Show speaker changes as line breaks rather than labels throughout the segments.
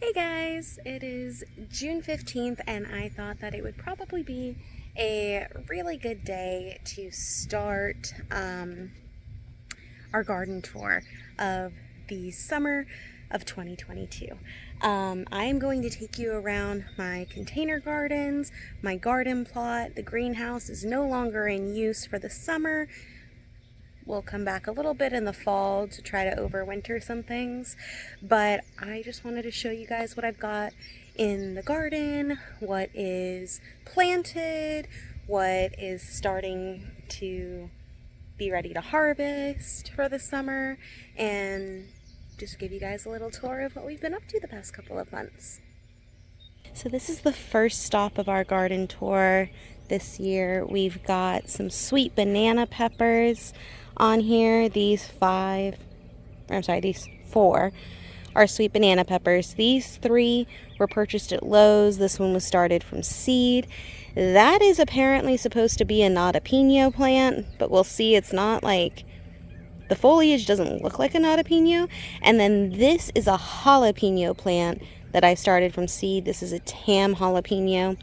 Hey guys, it is June 15th and I thought that it would probably be a really good day to start our garden tour of the summer of 2022. I am going to take you around my container gardens, my garden plot. The greenhouse is no longer in use for the summer. We'll come back a little bit in the fall to try to overwinter some things, but I just wanted to show you guys what I've got in the garden, what is planted, what is starting to be ready to harvest for the summer, and just give you guys a little tour of what we've been up to the past couple of months. So this is the first stop of our garden tour this year. We've got some sweet banana peppers on here. These four are sweet banana peppers. These three were purchased at Lowe's. This one was started from seed. That is apparently supposed to be a Jalapeno plant, but we'll see. It's not like, the foliage doesn't look like a Jalapeno. And then this is a jalapeno plant that I started from seed. This is a Tam jalapeno.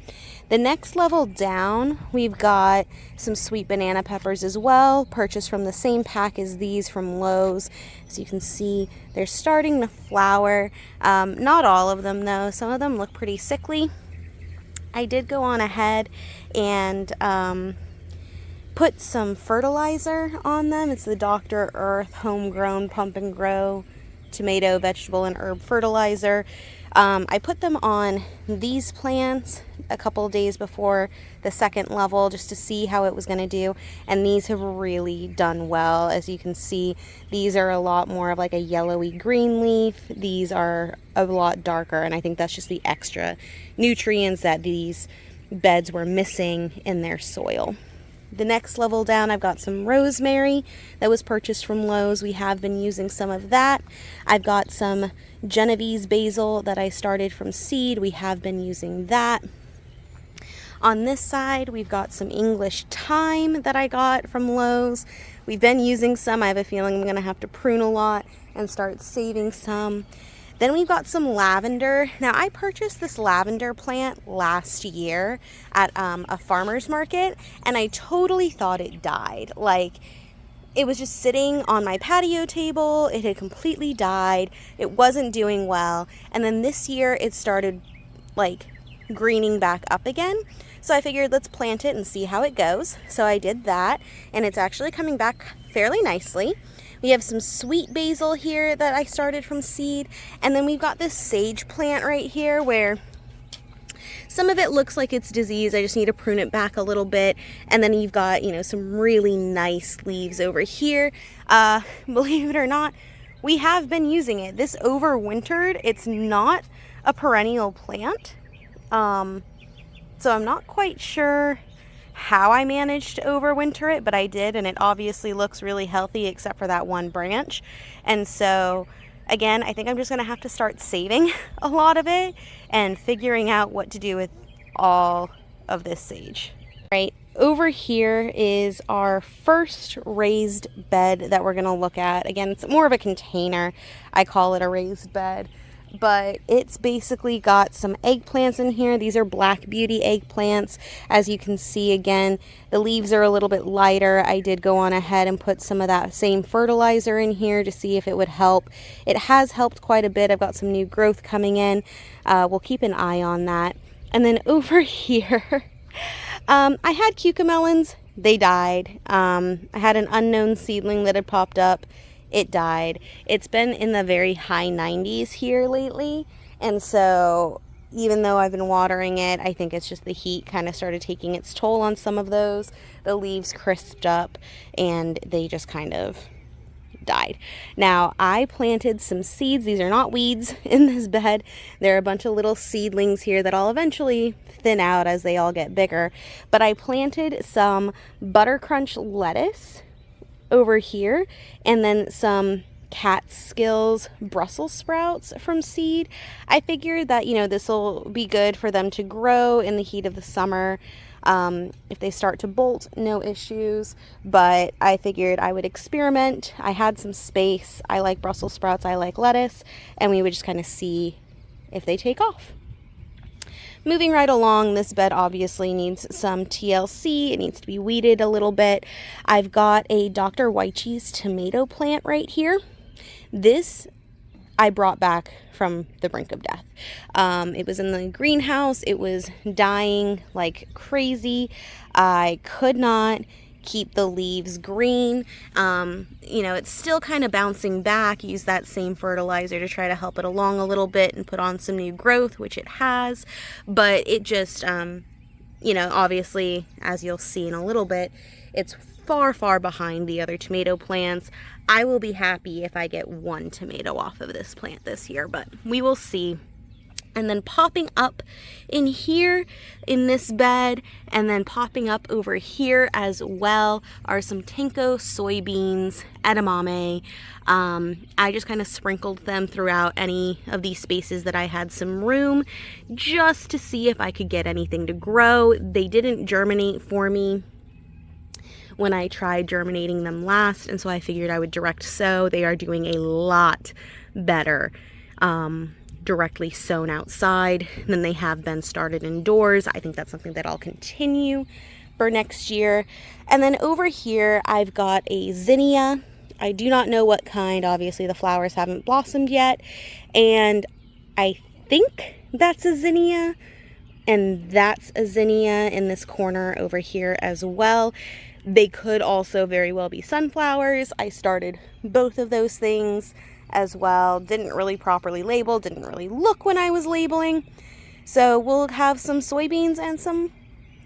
The next level down, we've got some sweet banana peppers as well, purchased from the same pack as these from Lowe's. As you can see, they're starting to flower. Not all of them though. Some of them look pretty sickly. I did go on ahead and put some fertilizer on them. It's the Dr. Earth Homegrown Pump and Grow Tomato, Vegetable, and Herb Fertilizer. I put them on these plants a couple of days before the second level just to see how it was going to do, and these have really done well. As you can see, these are a lot more of like a yellowy green leaf. These are a lot darker, and I think that's just the extra nutrients that these beds were missing in their soil. The next level down, I've got some rosemary that was purchased from Lowe's. We have been using some of that. I've got some Genovese basil that I started from seed. We have been using that. On this side, we've got some English thyme that I got from Lowe's. We've been using some. I have a feeling I'm going to have to prune a lot and start saving some. Then we've got some lavender. Now, I purchased this lavender plant last year at a farmer's market, and I totally thought it died. Like, it was just sitting on my patio table. It had completely died. It wasn't doing well. And then this year, it started, like, greening back up again. So I figured, let's plant it and see how it goes. So I did that, and it's actually coming back fairly nicely. We have some sweet basil here that I started from seed. And then we've got this sage plant right here where some of it looks like it's diseased. I just need to prune it back a little bit. And then you've got, some really nice leaves over here. Believe it or not, we have been using it. This overwintered. It's not a perennial plant. So I'm not quite sure how I managed to overwinter it, but I did, and it obviously looks really healthy except for that one branch. And so again, I think I'm just going to have to start saving a lot of it and figuring out what to do with all of this sage. Right over here is our first raised bed that we're going to look at. Again, it's more of a container. I call it a raised bed. But it's basically got some eggplants in here. These are Black Beauty eggplants. As you can see, again, the leaves are a little bit lighter. I did go on ahead and put some of that same fertilizer in here to see if it would help. It has helped quite a bit. I've got some new growth coming in. We'll keep an eye on that. And then over here, I had cucamelons. They died. I had an unknown seedling that had popped up. It died. It's been in the very high 90s here lately, and so even though I've been watering it, I think it's just the heat kind of started taking its toll on some of those. The leaves crisped up and they just kind of died. Now, I planted some seeds. These are not weeds in this bed. There are a bunch of little seedlings here that I'll eventually thin out as they all get bigger, but I planted some Buttercrunch lettuce over here, and then some Catskills Brussels sprouts from seed. I figured that, this will be good for them to grow in the heat of the summer. If they start to bolt, no issues, but I figured I would experiment. I had some space. I like Brussels sprouts, I like lettuce, and we would just kind of see if they take off. Moving right along, this bed obviously needs some TLC. It needs to be weeded a little bit. I've got a Dr. Wyche's tomato plant right here. This I brought back from the brink of death. It was in the greenhouse. It was dying like crazy. I could not keep the leaves green. You know, it's still kind of bouncing back. Use that same fertilizer to try to help it along a little bit and put on some new growth, which it has. But it just, you know, obviously, as you'll see in a little bit, it's far, far behind the other tomato plants. I will be happy if I get one tomato off of this plant this year, but we will see. And then popping up in here in this bed, and then popping up over here as well, are some Tinko soybeans, edamame. I just kind of sprinkled them throughout any of these spaces that I had some room, just to see if I could get anything to grow. They didn't germinate for me when I tried germinating them last, and so I figured I would direct sow. They are doing a lot better directly sown outside than they have been started indoors. I think that's something that I'll continue for next year. And then over here I've got a zinnia. I do not know what kind. Obviously the flowers haven't blossomed yet, and I think that's a zinnia, and that's a zinnia in this corner over here as well. They could also very well be sunflowers. I started both of those things as well. Didn't really properly label, didn't really look when I was labeling. So we'll have some soybeans and some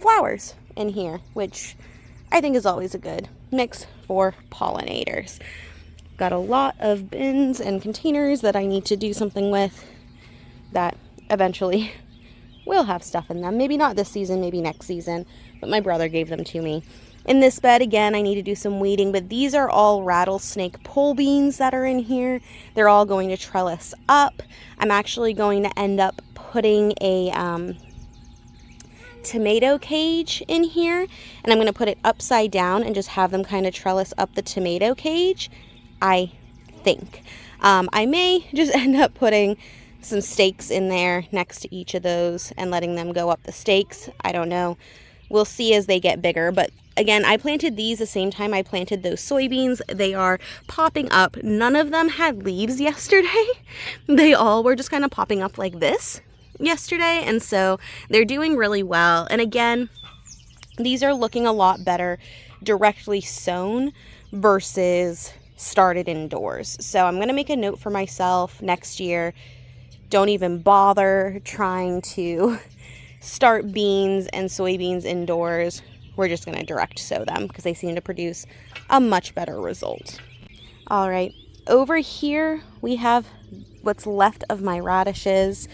flowers in here, which I think is always a good mix for pollinators. Got a lot of bins and containers that I need to do something with that eventually will have stuff in them. Maybe not this season, maybe next season, but my brother gave them to me. In this bed, again, I need to do some weeding, but these are all rattlesnake pole beans that are in here. They're all going to trellis up. I'm actually going to end up putting a tomato cage in here, and I'm going to put it upside down and just have them kind of trellis up the tomato cage, I think. I may just end up putting some stakes in there next to each of those and letting them go up the stakes. I don't know. We'll see as they get bigger, but again, I planted these the same time I planted those soybeans. They are popping up. None of them had leaves yesterday. They all were just kind of popping up like this yesterday, and so they're doing really well. And again, these are looking a lot better directly sown versus started indoors. So I'm going to make a note for myself next year. Don't even bother trying to start beans and soybeans indoors. We're just going to direct sow them because they seem to produce a much better result. All right, over here we have what's left of my radishes.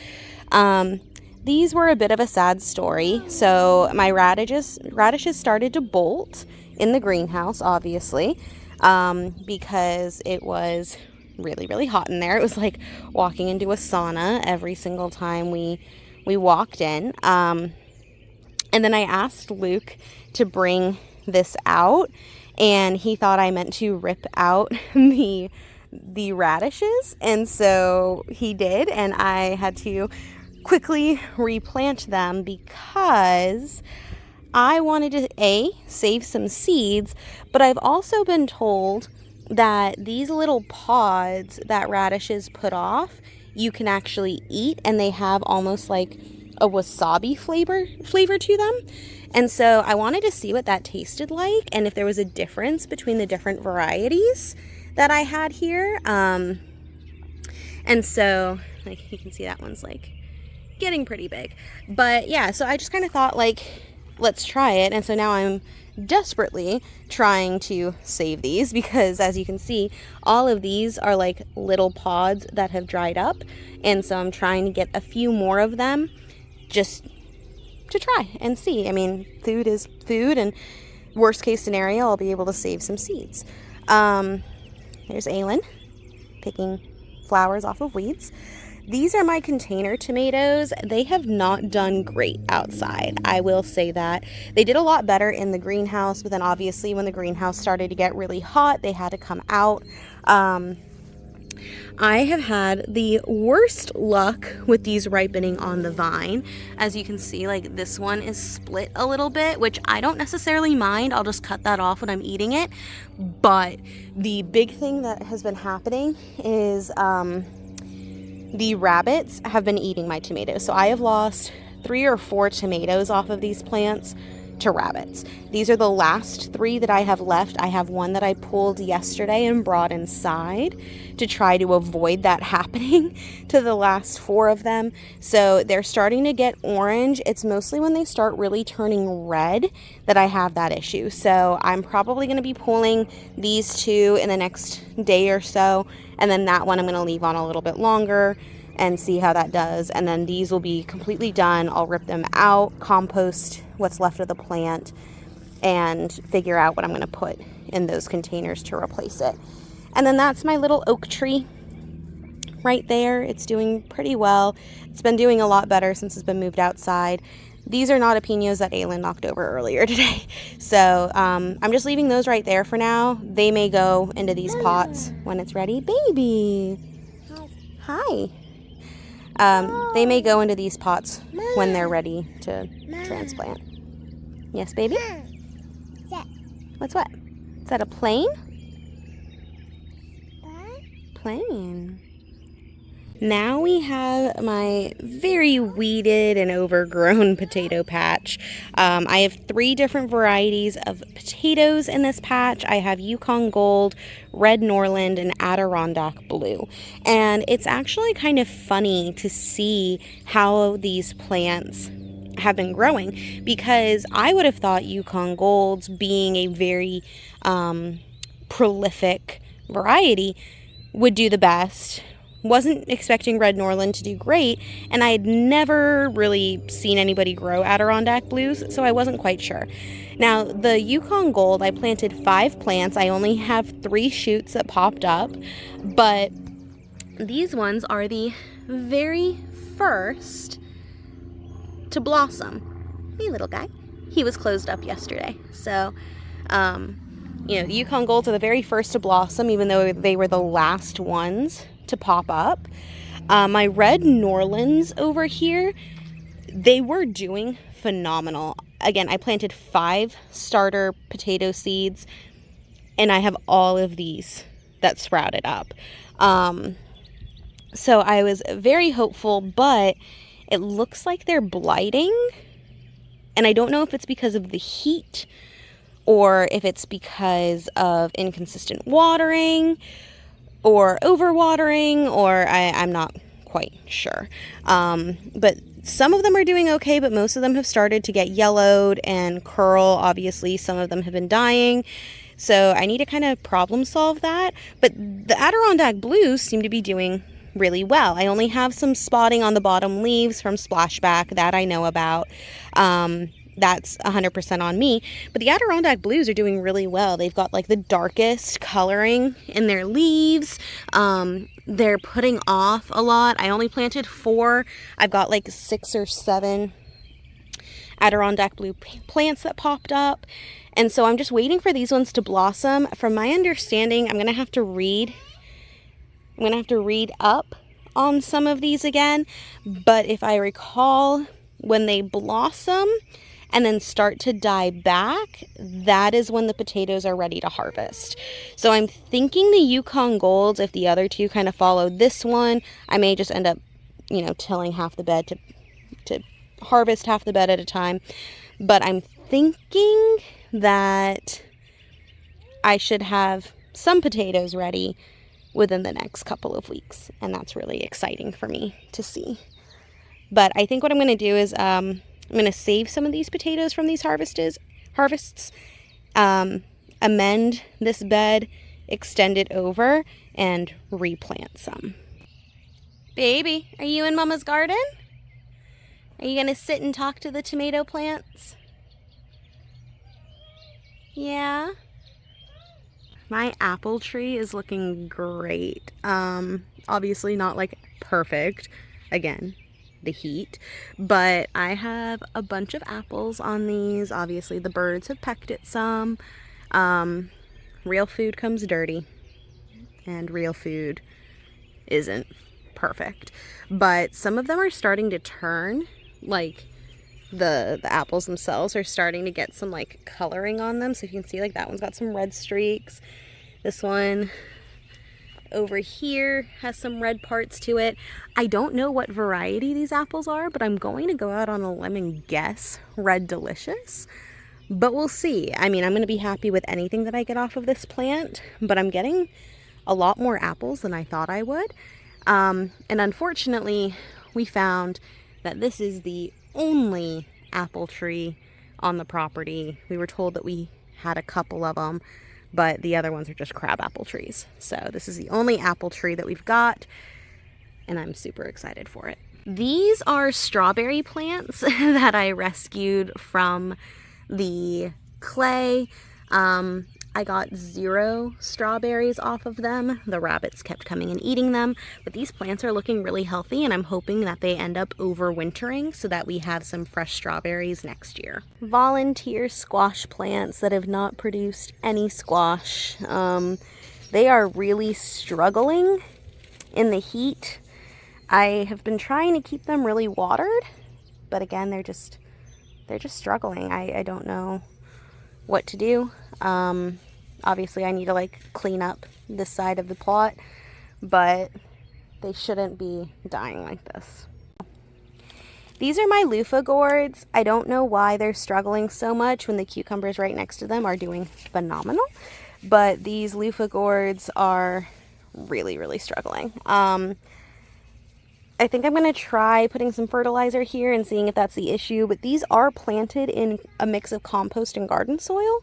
These were a bit of a sad story. So my radishes started to bolt in the greenhouse, obviously, because it was really, really hot in there. It was like walking into a sauna every single time we walked in. And then I asked Luke to bring this out, and he thought I meant to rip out the radishes, and so he did, and I had to quickly replant them because I wanted to save some seeds, but I've also been told that these little pods that radishes put off, you can actually eat, and they have almost like a wasabi flavor to them. And so I wanted to see what that tasted like and if there was a difference between the different varieties that I had here. And so, like, you can see that one's like getting pretty big. But yeah, so I just kind of thought, like, let's try it. And so now I'm desperately trying to save these because, as you can see, all of these are like little pods that have dried up. And so I'm trying to get a few more of them just to try and see. I mean, food is food, and worst case scenario, I'll be able to save some seeds. There's Aylin picking flowers off of weeds. These are my container tomatoes. They have not done great outside, I will say that. They did a lot better in the greenhouse, but then obviously when the greenhouse started to get really hot, they had to come out. I have had the worst luck with these ripening on the vine. As you can see, like this one is split a little bit, which I don't necessarily mind. I'll just cut that off when I'm eating it. But the big thing that has been happening is the rabbits have been eating my tomatoes. So I have lost 3 or 4 tomatoes off of these plants to rabbits. These are the last 3 that I have left. I have one that I pulled yesterday and brought inside to try to avoid that happening to the last 4 of them. So they're starting to get orange. It's mostly when they start really turning red that I have that issue. So I'm probably going to be pulling these 2 in the next day or so, and then that one I'm going to leave on a little bit longer and see how that does. And then these will be completely done. I'll rip them out, compost what's left of the plant, and figure out what I'm going to put in those containers to replace it. And then that's my little oak tree right there. It's doing pretty well. It's been doing a lot better since it's been moved outside. These are not jalapenos that Aylin knocked over earlier today. So I'm just leaving those right there for now. They may go into these pots when it's ready. Baby. Hi. They may go into these pots when they're ready to transplant. Yes, baby? What's what? Is that a plane? Plane. Now we have my very weeded and overgrown potato patch. I have 3 different varieties of potatoes in this patch. I have Yukon Gold, Red Norland, and Adirondack Blue. And it's actually kind of funny to see how these plants have been growing, because I would have thought Yukon Golds, being a very prolific variety, would do the best. Wasn't expecting Red Norland to do great, and I had never really seen anybody grow Adirondack Blues, so I wasn't quite sure. Now, the Yukon Gold, I planted 5 plants. I only have 3 shoots that popped up, but these ones are the very first to blossom. Hey, little guy. He was closed up yesterday, so you know, the Yukon Golds are the very first to blossom, even though they were the last ones to pop up. My Red Norlands over here, they were doing phenomenal. Again, I planted 5 starter potato seeds, and I have all of these that sprouted up. So I was very hopeful, but it looks like they're blighting, and I don't know if it's because of the heat or if it's because of inconsistent watering or overwatering, or I'm not quite sure. But some of them are doing okay, but most of them have started to get yellowed and curl. Obviously, some of them have been dying. So I need to kind of problem solve that. But the Adirondack Blues seem to be doing really well. I only have some spotting on the bottom leaves from splashback that I know about. That's 100% on me. But the Adirondack Blues are doing really well. They've got like the darkest coloring in their leaves. They're putting off a lot. I only planted 4. I've got like 6 or 7 Adirondack Blue plants that popped up. And so I'm just waiting for these ones to blossom. From my understanding, I'm going to have to read up on some of these again. But if I recall, when they blossom and then start to die back, that is when the potatoes are ready to harvest. So I'm thinking the Yukon Golds, if the other 2 kind of follow this one, I may just end up, you know, tilling half the bed to harvest half the bed at a time. But I'm thinking that I should have some potatoes ready within the next couple of weeks, and that's really exciting for me to see. But I think what I'm going to do is I'm going to save some of these potatoes from these harvests, amend this bed, extend it over, and replant some. Baby, are you in Mama's garden? Are you going to sit and talk to the tomato plants? Yeah? My apple tree is looking great. Obviously not like perfect. Again, the heat, but I have a bunch of apples on these. Obviously the birds have pecked at some. Real food comes dirty, and real food isn't perfect. But some of them are starting to turn, like the apples themselves are starting to get some like coloring on them. So you can see like that one's got some red streaks. This one over here has some red parts to it. I don't know what variety these apples are, but I'm going to go out on a limb and guess Red Delicious. But we'll see. I mean, I'm going to be happy with anything that I get off of this plant, but I'm getting a lot more apples than I thought I would. And unfortunately, we found that this is the only apple tree on the property. We were told that we had a couple of them, but the other ones are just crab apple trees. So this is the only apple tree that we've got, and I'm super excited for it. These are strawberry plants that I rescued from the clay. I got 0 strawberries off of them. The rabbits kept coming and eating them, but these plants are looking really healthy, and I'm hoping that they end up overwintering so that we have some fresh strawberries next year. Volunteer squash plants that have not produced any squash. They are really struggling in the heat. I have been trying to keep them really watered, but again, they're just struggling. I don't know what to do. Obviously I need to like clean up this side of the plot, but they shouldn't be dying like this. These are my Luffa Gourds. I don't know why they're struggling so much when the cucumbers right next to them are doing phenomenal, but these Luffa Gourds are really, really struggling. I think I'm going to try putting some fertilizer here and seeing if that's the issue, but these are planted in a mix of compost and garden soil.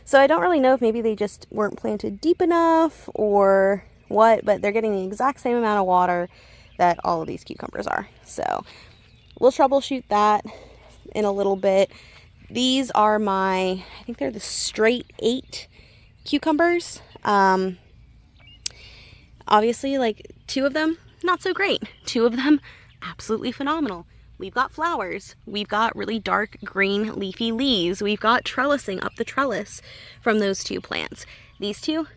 So I don't really know if maybe they just weren't planted deep enough or what, but they're getting the exact same amount of water that all of these cucumbers are. So we'll troubleshoot that in a little bit. These are I think they're the straight 8 cucumbers. Obviously, like 2 of them, not so great. 2 of them, absolutely phenomenal. We've got flowers. We've got really dark green leafy leaves. We've got trellising up the trellis from those 2 plants. These 2,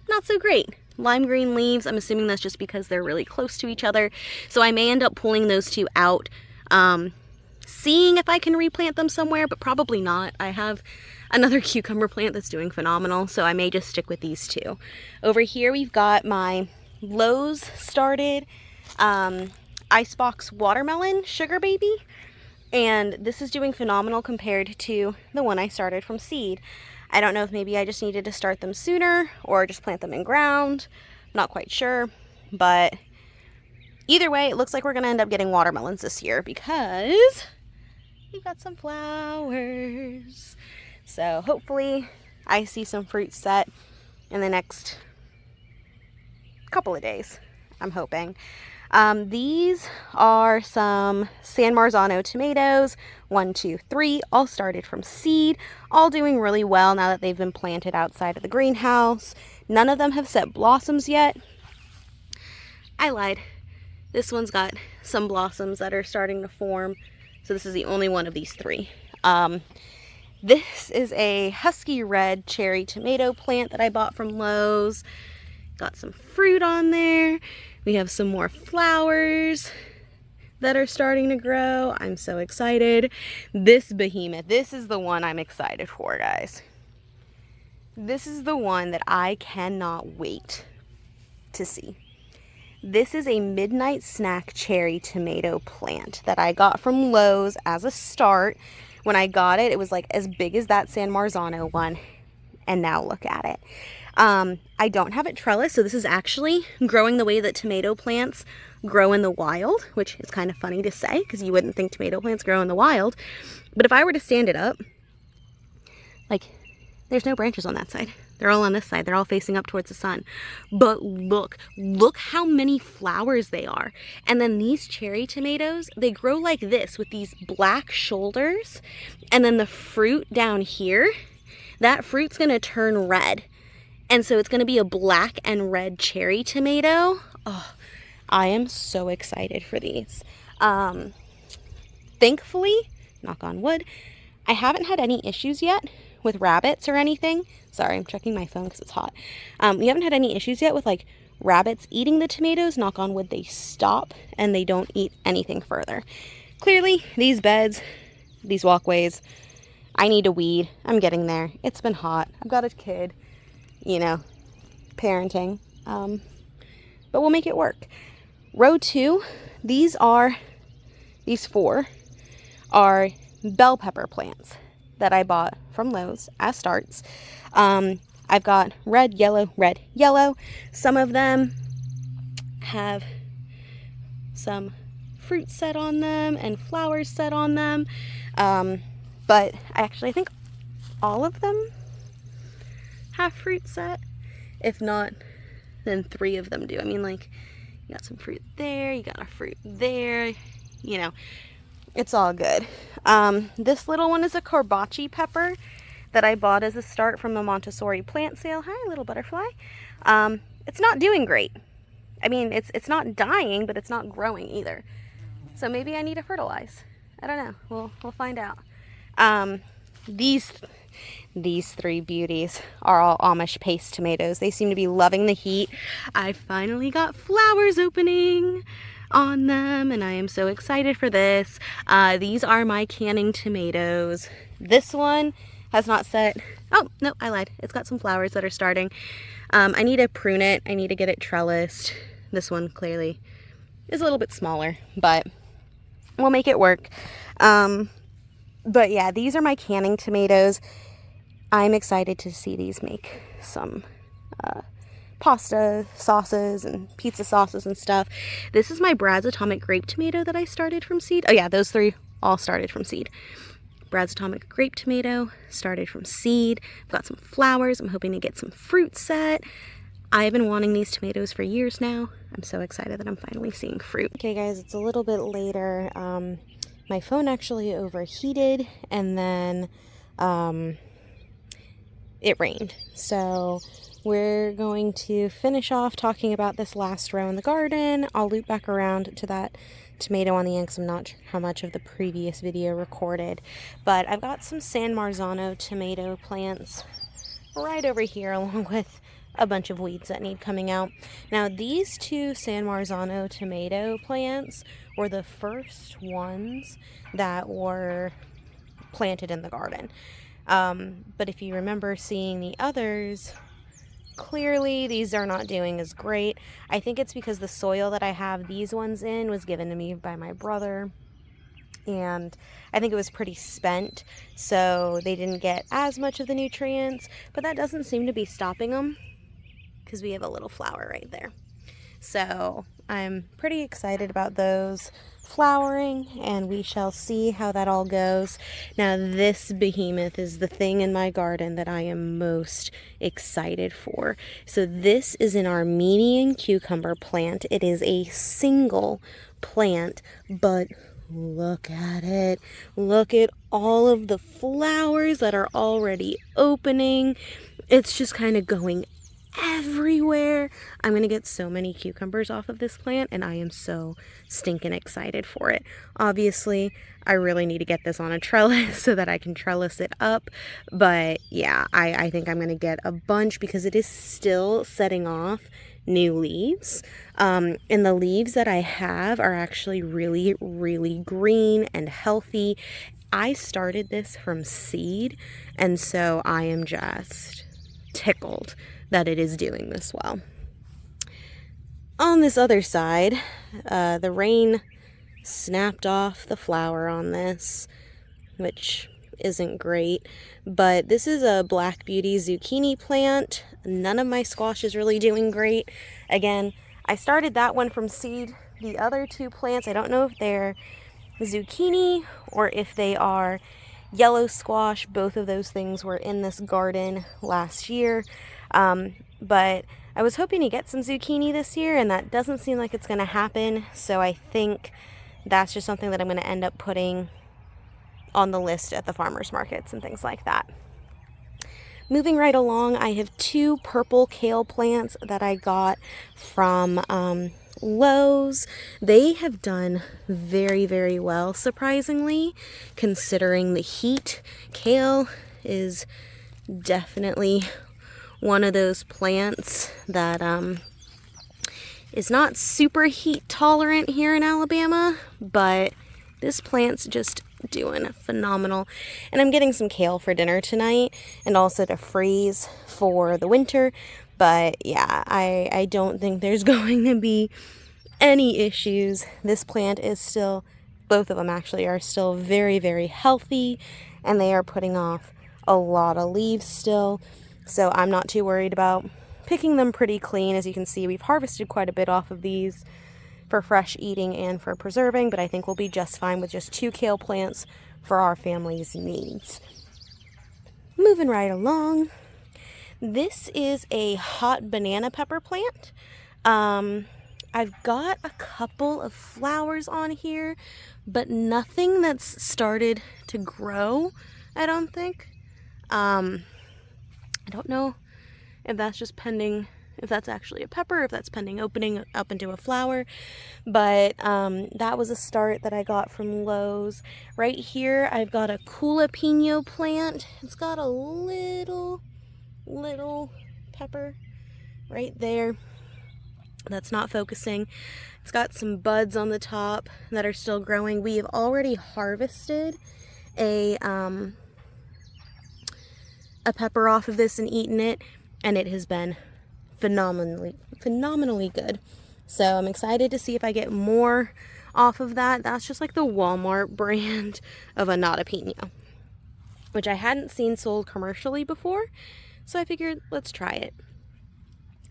not so great. Lime green leaves, I'm assuming that's just because they're really close to each other. So I may end up pulling those 2 out, seeing if I can replant them somewhere, but probably not. I have another cucumber plant that's doing phenomenal, so I may just stick with these 2. Over here we've got my Lowe's started Icebox watermelon sugar baby, and this is doing phenomenal compared to the one I started from seed. I don't know if maybe I just needed to start them sooner or just plant them in ground. Not quite sure, but either way, it looks like we're gonna end up getting watermelons this year because we've got some flowers. So hopefully I see some fruit set in the next couple of days, I'm hoping. These are some San Marzano tomatoes, 1, 2, 3, all started from seed, all doing really well now that they've been planted outside of the greenhouse. None of them have set blossoms yet. I lied. This one's got some blossoms that are starting to form, so this is the only one of these 3. This is a Husky red cherry tomato plant that I bought from Lowe's. Got some fruit on there. We have some more flowers that are starting to grow. I'm so excited. This behemoth, this is the one I'm excited for, guys. This is the one that I cannot wait to see. This is a midnight snack cherry tomato plant that I got from Lowe's as a start. When I got it, it was like as big as that San Marzano one. And now look at it. I don't have it trellised, so this is actually growing the way that tomato plants grow in the wild, which is kind of funny to say because you wouldn't think tomato plants grow in the wild. But if I were to stand it up, like, there's no branches on that side. They're all on this side. They're all facing up towards the sun. But look how many flowers they are. And then these cherry tomatoes, they grow like this with these black shoulders. And then the fruit down here, that fruit's gonna turn red. And so it's going to be a black and red cherry tomato. Oh, I am so excited for these. Thankfully, knock on wood, I haven't had any issues yet with rabbits or anything. Sorry, I'm checking my phone because it's hot. We haven't had any issues yet with like rabbits eating the tomatoes, knock on wood, they stop and they don't eat anything further. Clearly, these beds, these walkways, I need a weed. I'm getting there. It's been hot. I've got a kid, you know, parenting. But we'll make it work. Row 2, these 4 are bell pepper plants that I bought from Lowe's as starts. I've got red, yellow, red, yellow. Some of them have some fruit set on them and flowers set on them. But I think all of them have fruit set. If not, then 3 of them do. I mean, like, you got some fruit there, you got a fruit there, you know, it's all good. This little one is a Corbache Pepper that I bought as a start from the Montessori plant sale. Hi, little butterfly. It's not doing great. I mean, it's not dying, but it's not growing either. So maybe I need to fertilize. I don't know. We'll find out. These 3 beauties are all Amish paste tomatoes. They seem to be loving the heat. I finally got flowers opening on them, and I am so excited for this. These are my canning tomatoes. This one has not set. Oh, no, I lied. It's got some flowers that are starting. I need to prune it. I need to get it trellised. This one clearly is a little bit smaller, but we'll make it work. But yeah, these are my canning tomatoes. I'm excited to see these make some pasta sauces and pizza sauces and stuff. This is my Brad's Atomic Grape tomato that I started from seed. Oh yeah, those 3 all started from seed. Brad's Atomic Grape tomato started from seed. I've got some flowers. I'm hoping to get some fruit set. I've been wanting these tomatoes for years now. I'm so excited that I'm finally seeing fruit. Okay guys, it's a little bit later. My phone actually overheated, and then it rained. So we're going to finish off talking about this last row in the garden. I'll loop back around to that tomato on the end because I'm not sure how much of the previous video recorded. But I've got some San Marzano tomato plants right over here, along with a bunch of weeds that need coming out. Now these 2 San Marzano tomato plants were the first ones that were planted in the garden. But if you remember seeing the others, clearly these are not doing as great. I think it's because the soil that I have these ones in was given to me by my brother, and I think it was pretty spent, so they didn't get as much of the nutrients, but that doesn't seem to be stopping them because we have a little flower right there. So I'm pretty excited about those flowering, and we shall see how that all goes. Now this behemoth is the thing in my garden that I am most excited for. So this is an Armenian cucumber plant. It is a single plant, but look at it. Look at all of the flowers that are already opening. It's just kind of going everywhere. I'm going to get so many cucumbers off of this plant, and I am so stinking excited for it. Obviously, I really need to get this on a trellis so that I can trellis it up. But yeah, I think I'm going to get a bunch because it is still setting off new leaves. And the leaves that I have are actually really, really green and healthy. I started this from seed, and so I am just tickled that it is doing this well. On this other side, the rain snapped off the flower on this, which isn't great, but this is a Black Beauty zucchini plant. None of my squash is really doing great. Again, I started that one from seed. The other 2 plants, I don't know if they're zucchini or if they are yellow squash. Both of those things were in this garden last year. But I was hoping to get some zucchini this year, and that doesn't seem like it's going to happen. So I think that's just something that I'm going to end up putting on the list at the farmers markets and things like that. Moving right along, I have 2 purple kale plants that I got from Lowe's. They have done very, very well, surprisingly, considering the heat. Kale is definitely one of those plants that is not super heat tolerant here in Alabama, but this plant's just doing phenomenal. And I'm getting some kale for dinner tonight and also to freeze for the winter. But yeah, I don't think there's going to be any issues. This plant is still, both of them actually, are still very, very healthy, and they are putting off a lot of leaves still. So I'm not too worried about picking them pretty clean. As you can see, we've harvested quite a bit off of these for fresh eating and for preserving, but I think we'll be just fine with just 2 kale plants for our family's needs. Moving right along, this is a hot banana pepper plant. I've got a couple of flowers on here, but nothing that's started to grow, I don't think. I don't know if that's just pending, if that's actually a pepper, if that's pending opening up into a flower. But that was a start that I got from Lowe's. Right here, I've got a Julepino plant. It's got a little pepper right there. That's not focusing. It's got some buds on the top that are still growing. We have already harvested a pepper off of this and eaten it, and it has been phenomenally good. So I'm excited to see if I get more off of that. That's just like the Walmart brand of a jalapeno, which I hadn't seen sold commercially before, so I figured let's try it.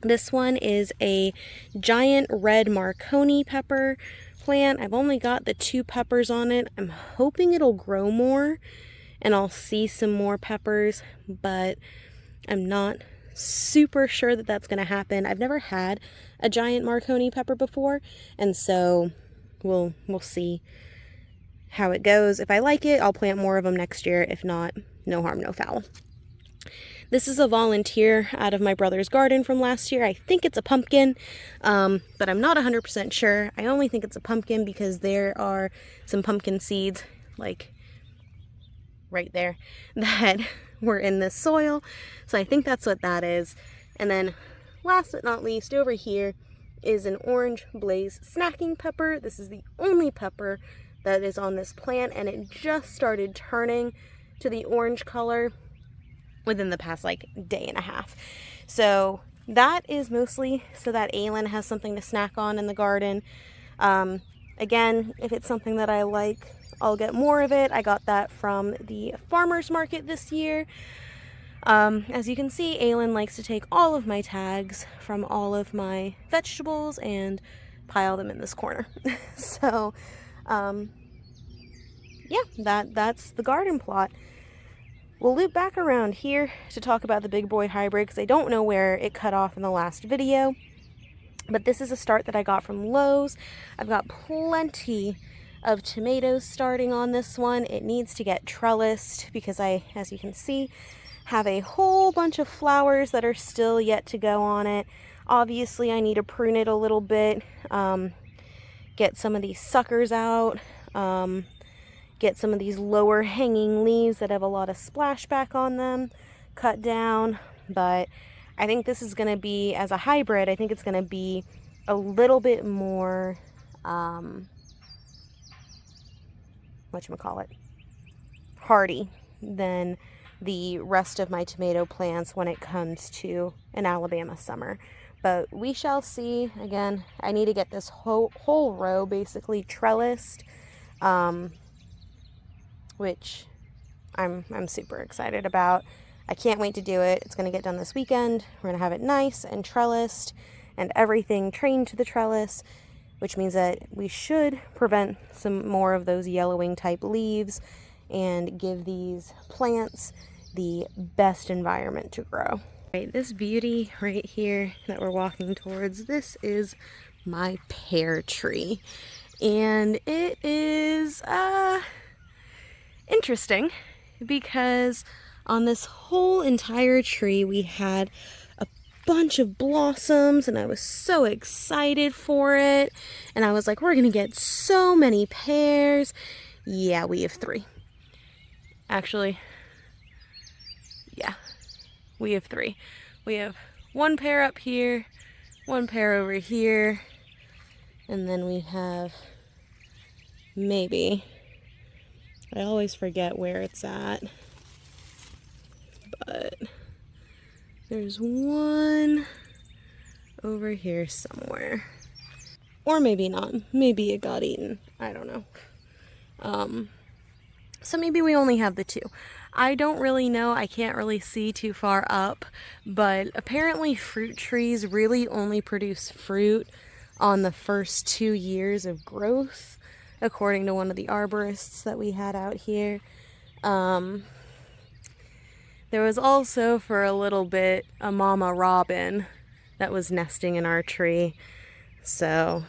This one is a giant red Marconi pepper plant. I've only got the 2 peppers on it. I'm hoping it'll grow more and I'll see some more peppers, but I'm not super sure that that's going to happen. I've never had a giant Marconi pepper before, and so we'll see how it goes. If I like it, I'll plant more of them next year. If not, no harm, no foul. This is a volunteer out of my brother's garden from last year. I think it's a pumpkin, but I'm not 100% sure. I only think it's a pumpkin because there are some pumpkin seeds, like right there, that were in this soil. So I think that's what that is. And then last but not least, over here is an orange blaze snacking pepper. This is the only pepper that is on this plant, and it just started turning to the orange color within the past like day and a half. So that is mostly so that Aylin has something to snack on in the garden. Again, if it's something that I like, I'll get more of it. I got that from the farmer's market this year. As you can see, Aylin likes to take all of my tags from all of my vegetables and pile them in this corner. So yeah, that's the garden plot. We'll loop back around here to talk about the Big Boy hybrid because I don't know where it cut off in the last video. But this is a start that I got from Lowe's. I've got plenty of tomatoes starting on this one. It needs to get trellised because I, as you can see, have a whole bunch of flowers that are still yet to go on it. Obviously, I need to prune it a little bit, get some of these suckers out, get some of these lower hanging leaves that have a lot of splashback on them cut down. But I think this is going to be, as a hybrid, I think it's going to be a little bit more, hardy than the rest of my tomato plants when it comes to an Alabama summer. But we shall see. Again, I need to get this whole row basically trellised, which I'm super excited about. I can't wait to do it. It's going to get done this weekend. We're going to have it nice and trellised and everything trained to the trellis, which means that we should prevent some more of those yellowing type leaves and give these plants the best environment to grow. Right, this beauty right here that we're walking towards, this is my pear tree. And it is interesting because on this whole entire tree we had a bunch of blossoms and I was so excited for it, and I was like, we're gonna get so many pears. Yeah, we have 3. Actually, yeah, we have 3. We have 1 pear up here, 1 pear over here, And then we have maybe, I always forget where it's at, but there's one over here somewhere. Or maybe not. Maybe it got eaten. I don't know. So maybe we only have the two. I don't really know. I can't really see too far up, but apparently fruit trees really only produce fruit on the first 2 years of growth, according to one of the arborists that we had out here. There was also for a little bit a mama robin that was nesting in our tree, so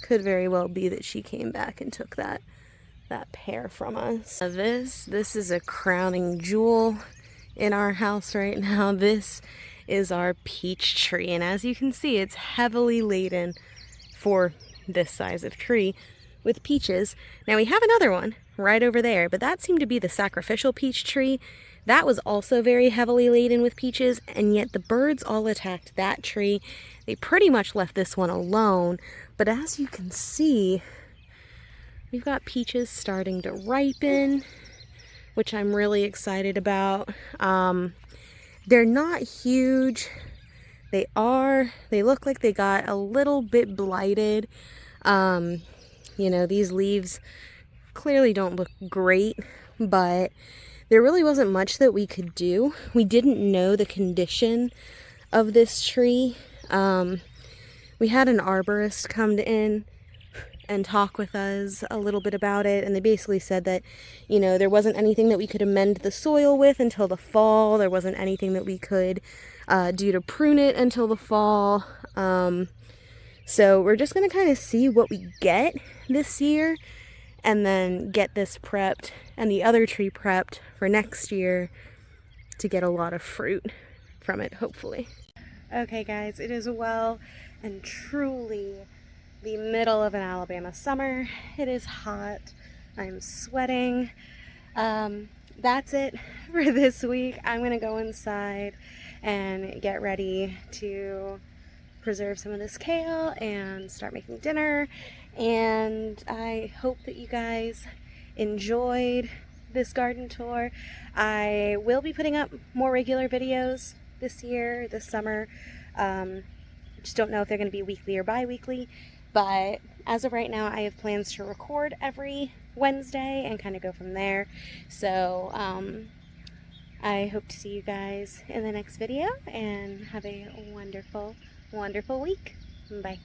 could very well be that she came back and took that pear from us. Now this is a crowning jewel in our house right now. This is our peach tree, and as you can see, it's heavily laden for this size of tree with peaches. Now we have another one right over there, but that seemed to be the sacrificial peach tree. That was also very heavily laden with peaches, and yet the birds all attacked that tree. They pretty much left this one alone, but as you can see, we've got peaches starting to ripen, which I'm really excited about. They're not huge. They look like they got a little bit blighted. You know, these leaves clearly don't look great, but there really wasn't much that we could do. We didn't know the condition of this tree. We had an arborist come in and talk with us a little bit about it, and they basically said that, you know, there wasn't anything that we could amend the soil with until the fall. There wasn't anything that we could do to prune it until the fall. So we're just going to kind of see what we get this year, and then get this prepped and the other tree prepped for next year to get a lot of fruit from it, hopefully. Okay guys, it is well and truly the middle of an Alabama summer. It is hot. I'm sweating. That's it for this week. I'm gonna go inside and get ready to preserve some of this kale and start making dinner. And I hope that you guys enjoyed this garden tour. I will be putting up more regular videos this year, this summer. Just don't know if they're going to be weekly or bi-weekly, but as of right now I have plans to record every Wednesday and kind of go from there. So I hope to see you guys in the next video, and have a wonderful week. Bye.